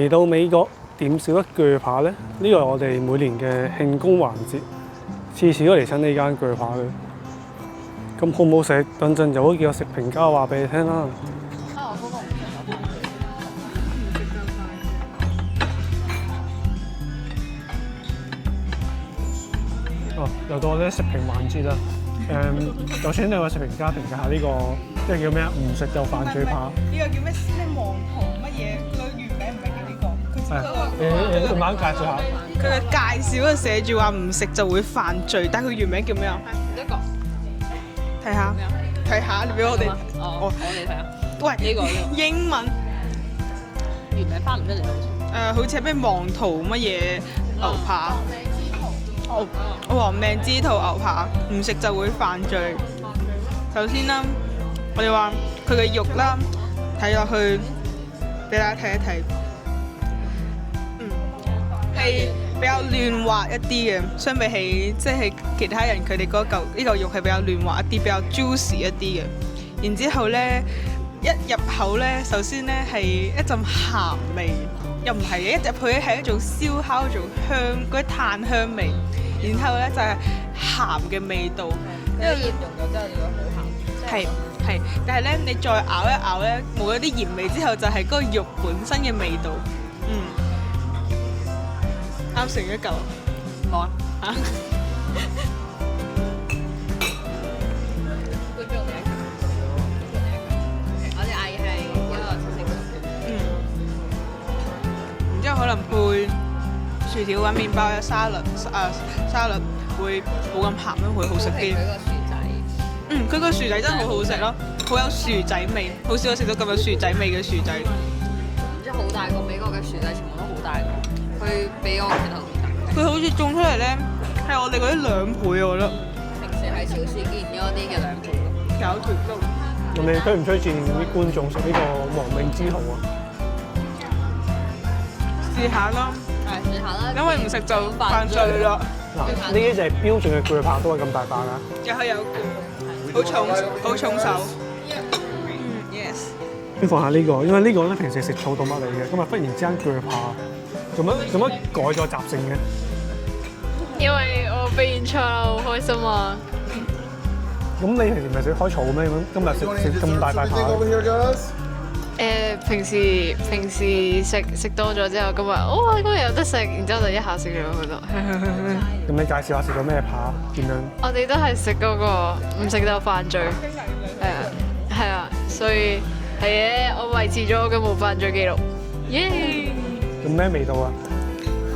嚟到美國點少一鋸扒咧？呢個係我哋每年嘅慶功環節，次次都嚟親呢間鋸扒嘅。咁好唔好食？等陣就會叫我食評家話俾你聽啦。啊，我嗰個唔食哦，又到我哋食評環節啦。就請兩位食評家評價下呢個，即係叫咩啊？唔食就犯罪扒。呢個叫咩黃桃乜嘢？佢原名唔係叫呢個，佢只不過你慢慢介紹下。佢嘅介紹嗰度寫住話唔食就會犯罪，但係佢原名叫咩啊？一個睇下，睇下，你俾我哋。我哋睇下。喂，呢個英文原名翻唔出嚟好似。好似係咩黃桃乜嘢牛扒？黃命之徒牛扒，唔食就會犯罪。首先啦，我哋話佢嘅肉啦，睇落去俾大家睇一睇，係比較嫩滑一啲嘅，相比起即係其他人佢哋嗰嚿呢嚿肉係比較嫩滑一啲，比較 juicy 一啲嘅。然之後咧，一入口咧，首先咧係一陣鹹味，又唔係嘅，一入去咧係一種燒烤一種香嗰啲炭香味。然後咧就係鹹嘅味道，因為鹽溶咗之後，你會好鹹。係，但係咧你再咬一咬咧，冇咗啲鹽味之後，就係嗰個肉本身嘅味道。啱食一嚿，冇啊嚇！觀眾你我哋嗌係一個食物。然之後可能配薯條揾麵包嘅沙律，沙律會冇咁鹹咯，會好食啲。佢個薯仔。佢個薯仔真係好好食咯，好有薯仔味，好少我食到咁有薯仔味嘅薯仔。然之後好大個，美國嘅薯仔全部都好大個，佢比我其他佢好似種出嚟咧，係我哋嗰啲2倍，我覺得。平時喺超市見嗰啲嘅2倍。有條都。咁你推唔推薦啲觀眾食呢個亡命之徒啊？試下咯，係試下啦。因為唔食就犯罪啦。嗱，呢啲就係標準嘅鋸扒，都係咁大把㗎。又係有好重手。Yes。先放下呢個，因為呢個咧平時食草動物嚟嘅，今日忽然之間鋸扒，做乜改咗習性嘅？因為我被演賽啦，好開心啊！咁你平時唔係食開草咩？咁今日食咁大塊扒？平時食多咗之後，今日有得食，然之後就一下食咗佢咯。咁你介紹下食咗咩扒？點樣？我哋都係食嗰個唔食就犯罪，係啊，所以係嘅，我維持咗我嘅冇犯罪記錄。耶！咁咩味道啊？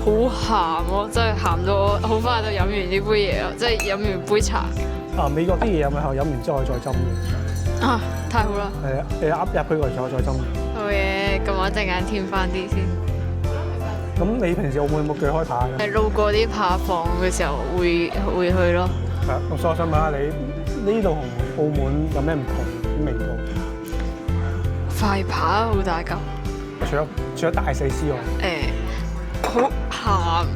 好鹹咯，真係鹹到我好快就飲完呢杯嘢咯，即係飲完杯茶。啊，美國啲嘢有咪後飲完之後可以再斟嘅？啊，太好啦！係啊，你噏入去個時候再斟。好嘢，咁我一陣間添翻啲先。咁你平時澳門有冇鋸開扒嘅？路過啲扒房嘅時候會去咯。係啊，咁所以我想問下你呢度同澳門有咩唔同啲味道？塊扒好大嚿。除咗大細之外，好鹹，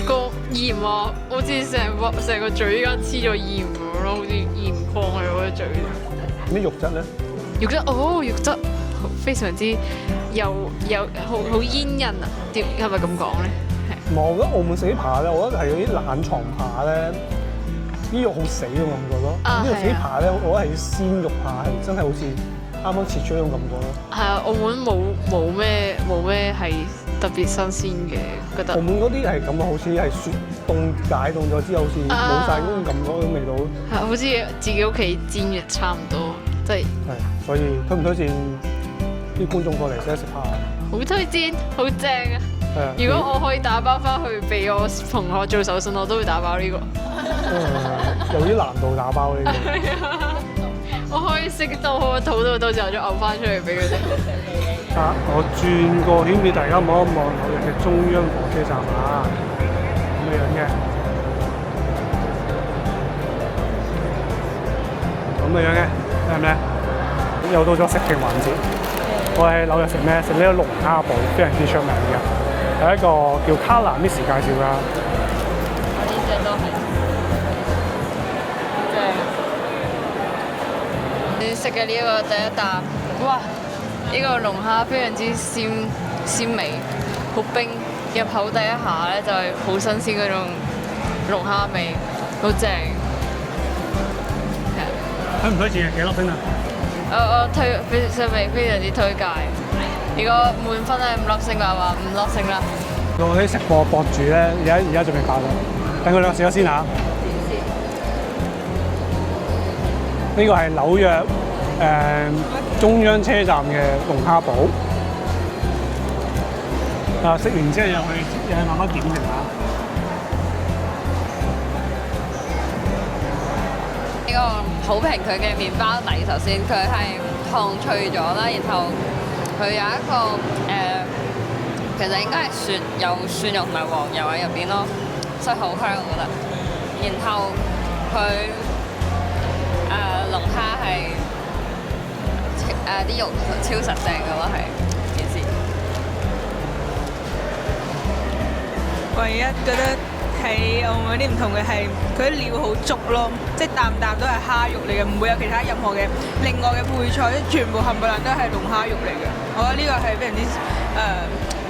個鹽啊，好似成個嘴依家黐咗鹽咁咯，好似鹽礦喺我嘅嘴。啲肉質咧？肉質非常之有好煙韌啊！係咪咁講咧？我覺得澳門食啲扒咧，我覺得係嗰啲冷藏扒咧，啲肉好死嘅感覺咯。呢度食啲扒咧，我覺得係鮮肉扒，係真係好似啱啱切咗嗰種感覺咯。係啊，澳門冇咩係特別新鮮嘅，覺得。澳門嗰啲係咁啊，好似係雪解凍咗之後，好似冇晒嗰種感覺嗰種味道。係好似自己屋企煎嘅差唔多，即係。係，所以推唔推薦啲觀眾過嚟食一食扒？好推薦，好正啊！係啊。如果我可以打包翻去俾我同學做手信，我都會打包呢個。有啲難度打包呢個。我可以食到我肚度，到時候再嘔翻出嚟俾佢哋。啊！我轉個圈俾大家望一望我哋嘅中央火車站啊，咁樣嘅，咁樣嘅，係咪？咁又到咗食評環節，我喺紐約食咩？食呢個龍蝦堡，非常之出名嘅，係一個叫卡蘭 Miss 介紹㗎。我呢隻都係。你食嘅呢一個第一啖，哇！呢個龍蝦非常之鮮鮮味，好冰，入口第一下咧就係好新鮮嗰種龍蝦味，好正。係啊，推唔推薦啊？幾粒星啊？我非常之推介。如果滿分係5粒星嘅話，5粒星啦。我啲食貨博主咧，而家準備搞咗，等佢兩個試咗先嚇。呢個係紐約中央車站嘅龍蝦堡。食完之後又去慢慢點評下。呢個好評佢嘅麵包底，首先佢係烘脆咗啦，然後佢有一個其實應該係有蒜蓉同埋黃油喺入邊咯，所以好香我覺得。然後佢龍蝦係啲肉超實淨嘅咯，係件事。唯一覺得喺澳門啲唔同嘅係佢啲料好足咯，即係啖啖都係蝦肉嚟嘅，唔會有其他任何嘅另外嘅配菜，全部冚唪唥都係龍蝦肉嚟嘅。我覺得呢個係非常之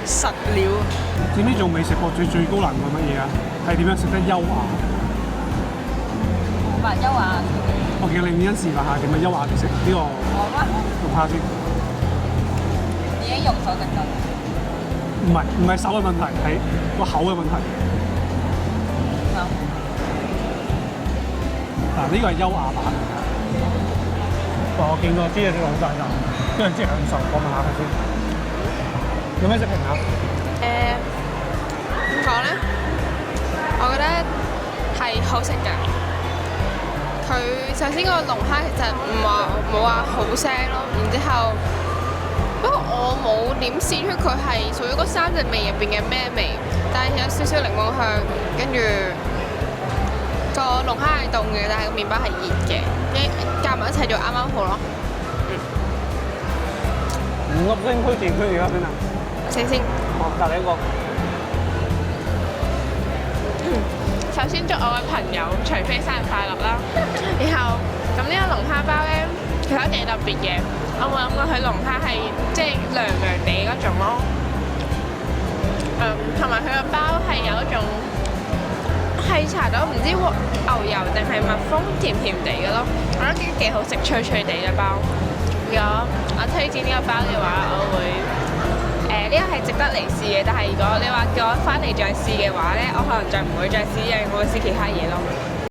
實料。知唔知做美食博主最高難度係乜嘢啊？係點樣食得優雅？白優雅。我叫你欣示範下點樣優雅地食呢個龍蝦先。已經用手食得。唔係手嘅問題，係個口嘅問題。嗱，呢個係優雅版嚟㗎。我見過啲嘢食好大啖，跟住即係享受。我問下佢先，有咩食評啊？點講咧？我覺得係好食㗎。佢首先個龍蝦其實冇話好腥咯，然之後不過我冇點試出佢係屬於嗰3隻味入邊嘅咩味，但係有少少檸檬香，跟住個龍蝦係凍嘅，但係個麵包係熱嘅，夾埋一齊就啱啱好咯。5粒星推薦區而家邊啊4星。隔離一個。首先祝我嘅朋友除非生日快樂啦，然後咁呢個龍蝦包咧，其實都幾特別嘅，我冇諗過佢龍蝦係即係涼涼地嗰種咯，同埋佢個包係有一種係搽到唔知牛油定係蜜蜂甜甜地嘅咯，我覺得幾好食，脆脆地嘅包。如果我推薦呢個包嘅話，我會呢個係值得嚟試嘅，但係如果你話叫我翻嚟再試嘅話咧，我可能就唔會再試，因為我會試其他嘢咯。